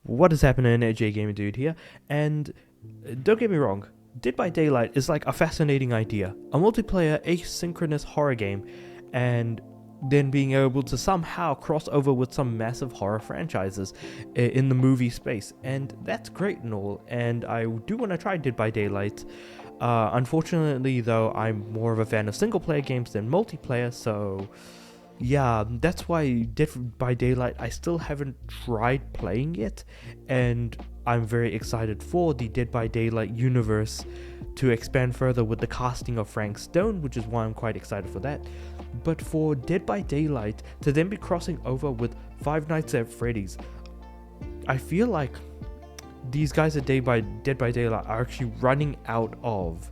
What is happening? AJ Gamer Dude here, and don't get me wrong, Dead by Daylight is like a fascinating idea. A multiplayer asynchronous horror game, and then being able to somehow cross over with some massive horror franchises in the movie space, and that's great and all, and I do want to try Dead by Daylight. Unfortunately though, I'm more of a fan of single player games than multiplayer, so yeah, that's why Dead by Daylight I still haven't tried playing yet, and I'm very excited for the Dead by Daylight universe to expand further with the casting of Frank Stone, which is why I'm quite excited for that. But for Dead by Daylight to then be crossing over with Five Nights at Freddy's, I feel like these guys at Dead by Daylight are actually running out of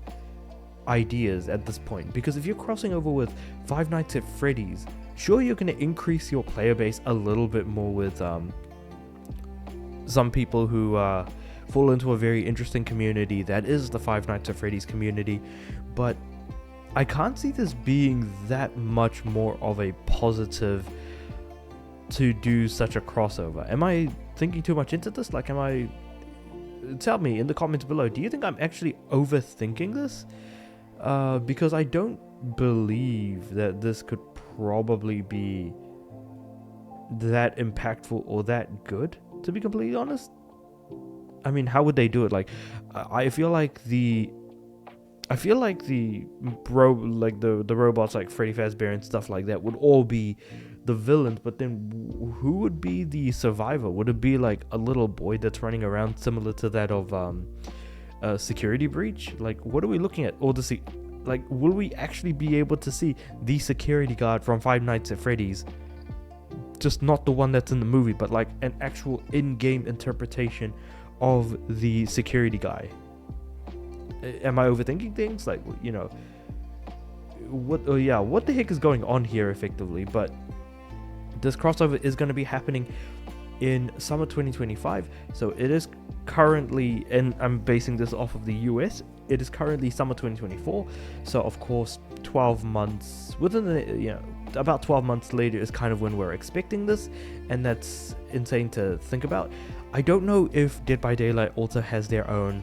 ideas at this point, because if you're crossing over with Five Nights at Freddy's, sure, you're going to increase your player base a little bit more with some people who fall into a very interesting community that is the Five Nights at Freddy's community, but I can't see this being that much more of a positive to do such a crossover. Am I thinking too much into this? Like, tell me in the comments below, do you think I'm actually overthinking this? Because I don't believe that this could probably be that impactful or that good, to be completely honest. I mean, how would they do it? Like, I feel like the robots like Freddy Fazbear and stuff like that would all be the villains, but then who would be the survivor? Would it be like a little boy that's running around similar to that of Security Breach? Like, what are we looking at? Or will we actually be able to see the security guard from Five Nights at Freddy's? Just not the one that's in the movie, but like an actual in-game interpretation of the security guy. Am I overthinking things? Like, you know, what the heck is going on here effectively? But this crossover is going to be happening in summer 2025, so it is currently, and I'm basing this off of the US, it is currently summer 2024, so of course 12 months within the, about 12 months later is kind of when we're expecting this, and that's insane to think about. I don't know if Dead by Daylight also has their own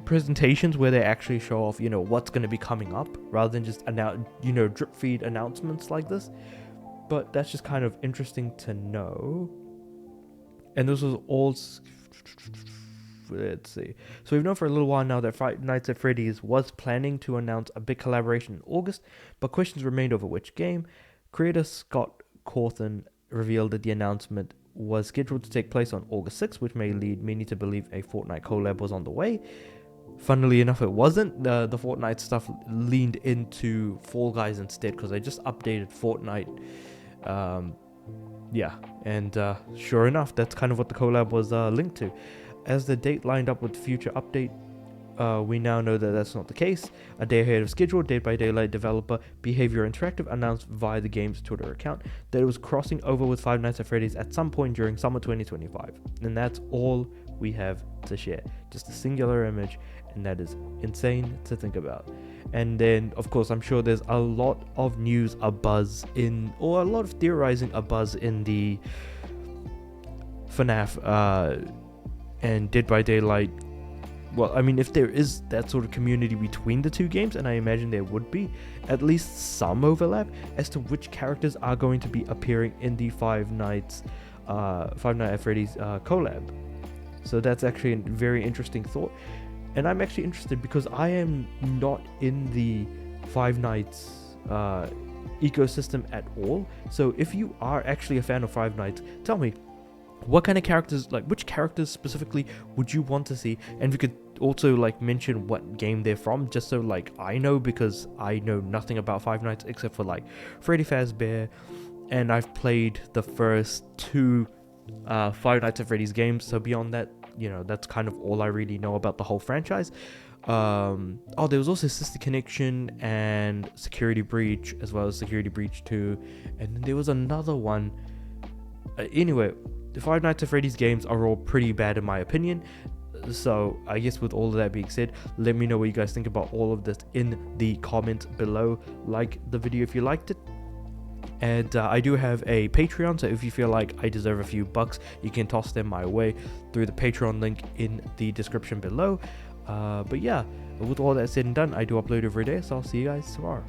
presentations where they actually show off, what's going to be coming up, rather than just drip feed announcements like this. But that's just kind of interesting to know. And this was all, let's see. So we've known for a little while now that Five Nights at Freddy's was planning to announce a big collaboration in August, but questions remained over which game. Creator Scott Cawthon revealed that the announcement was scheduled to take place on August 6th, which may lead many to believe a Fortnite collab was on the way. Funnily enough, it wasn't. The Fortnite stuff leaned into Fall Guys instead, because they just updated Fortnite. Sure enough, that's kind of what the collab was linked to. As the date lined up with future update, we now know that that's not the case. A day ahead of schedule, Dead by Daylight developer Behavior Interactive announced via the game's Twitter account that it was crossing over with Five Nights at Freddy's at some point during summer 2025. And that's all we have to share. Just a singular image, and that is insane to think about. And then, of course, I'm sure there's a lot of news a lot of theorizing abuzz in the FNAF and Dead by Daylight. Well, I mean, if there is that sort of community between the two games, and I imagine there would be at least some overlap as to which characters are going to be appearing in the Five Nights at Freddy's collab. So that's actually a very interesting thought. And I'm actually interested because I am not in the Five Nights ecosystem at all. So if you are actually a fan of Five Nights, tell me, what kind of characters, like which characters specifically would you want to see? And we could also mention what game they're from, just so I know, because I know nothing about Five Nights except for Freddy Fazbear, and I've played the first two Five Nights at Freddy's games. So beyond that, that's kind of all I really know about the whole franchise. There was also Sister Connection and Security Breach, as well as Security Breach 2, and then there was another one. Anyway, the Five Nights at Freddy's games are all pretty bad in my opinion. So I guess with all of that being said, let me know what you guys think about all of this in the comments below. Like the video if you liked it, And I do have a Patreon, so if you feel like I deserve a few bucks, you can toss them my way through the Patreon link in the description below. But yeah, with all that said and done, I do upload every day, so I'll see you guys tomorrow.